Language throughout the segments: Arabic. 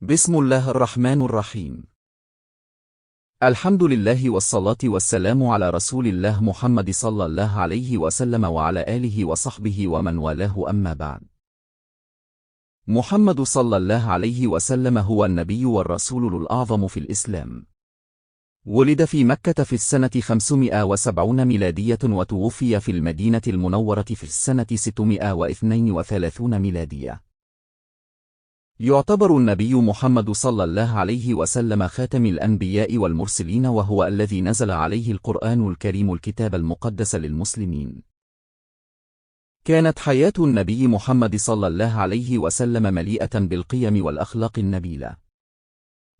بسم الله الرحمن الرحيم. الحمد لله والصلاة والسلام على رسول الله محمد صلى الله عليه وسلم وعلى آله وصحبه ومن والاه، أما بعد. محمد صلى الله عليه وسلم هو النبي والرسول الأعظم في الإسلام. ولد في مكة في السنة 570 ميلادية، وتوفي في المدينة المنورة في السنة 632 ميلادية. يعتبر النبي محمد صلى الله عليه وسلم خاتم الأنبياء والمرسلين، وهو الذي نزل عليه القرآن الكريم الكتاب المقدس للمسلمين. كانت حياة النبي محمد صلى الله عليه وسلم مليئة بالقيم والأخلاق النبيلة.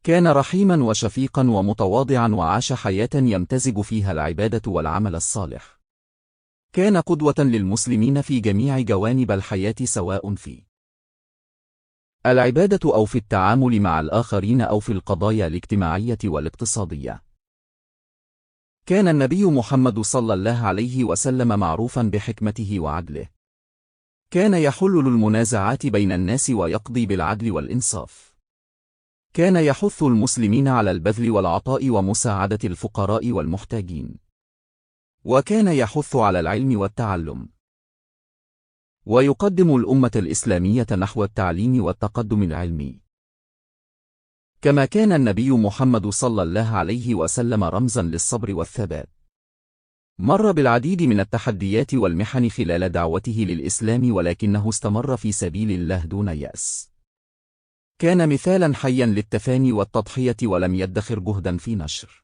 كان رحيما وشفيقا ومتواضعا، وعاش حياة يمتزج فيها العبادة والعمل الصالح. كان قدوة للمسلمين في جميع جوانب الحياة، سواء في العبادة أو في التعامل مع الآخرين أو في القضايا الاجتماعية والاقتصادية. كان النبي محمد صلى الله عليه وسلم معروفا بحكمته وعدله. كان يحل المنازعات بين الناس ويقضي بالعدل والإنصاف. كان يحث المسلمين على البذل والعطاء ومساعدة الفقراء والمحتاجين. وكان يحث على العلم والتعلم، ويقدم الأمة الإسلامية نحو التعليم والتقدم العلمي. كما كان النبي محمد صلى الله عليه وسلم رمزا للصبر والثبات. مر بالعديد من التحديات والمحن خلال دعوته للإسلام، ولكنه استمر في سبيل الله دون يأس. كان مثالا حيا للتفاني والتضحية، ولم يدخر جهدا في نشر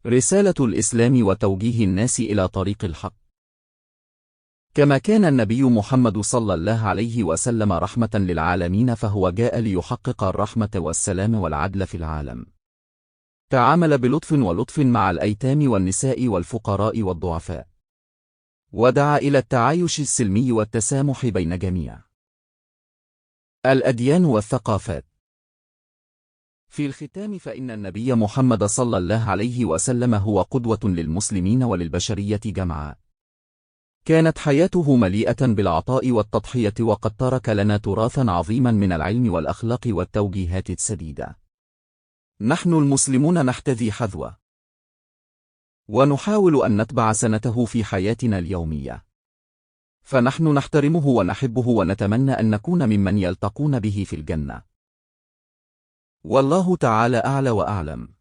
رسالة الإسلام وتوجيه الناس إلى طريق الحق. كما كان النبي محمد صلى الله عليه وسلم رحمة للعالمين، فهو جاء ليحقق الرحمة والسلام والعدل في العالم. تعامل بلطف ولطف مع الأيتام والنساء والفقراء والضعفاء، ودعا إلى التعايش السلمي والتسامح بين جميع الأديان والثقافات. في الختام، فإن النبي محمد صلى الله عليه وسلم هو قدوة للمسلمين وللبشرية جمعاء. كانت حياته مليئة بالعطاء والتضحية، وقد ترك لنا تراثا عظيما من العلم والأخلاق والتوجيهات السديدة. نحن المسلمون نحتذي حذوه، ونحاول أن نتبع سنته في حياتنا اليومية، فنحن نحترمه ونحبه، ونتمنى أن نكون ممن يلتقون به في الجنة. والله تعالى أعلى وأعلم.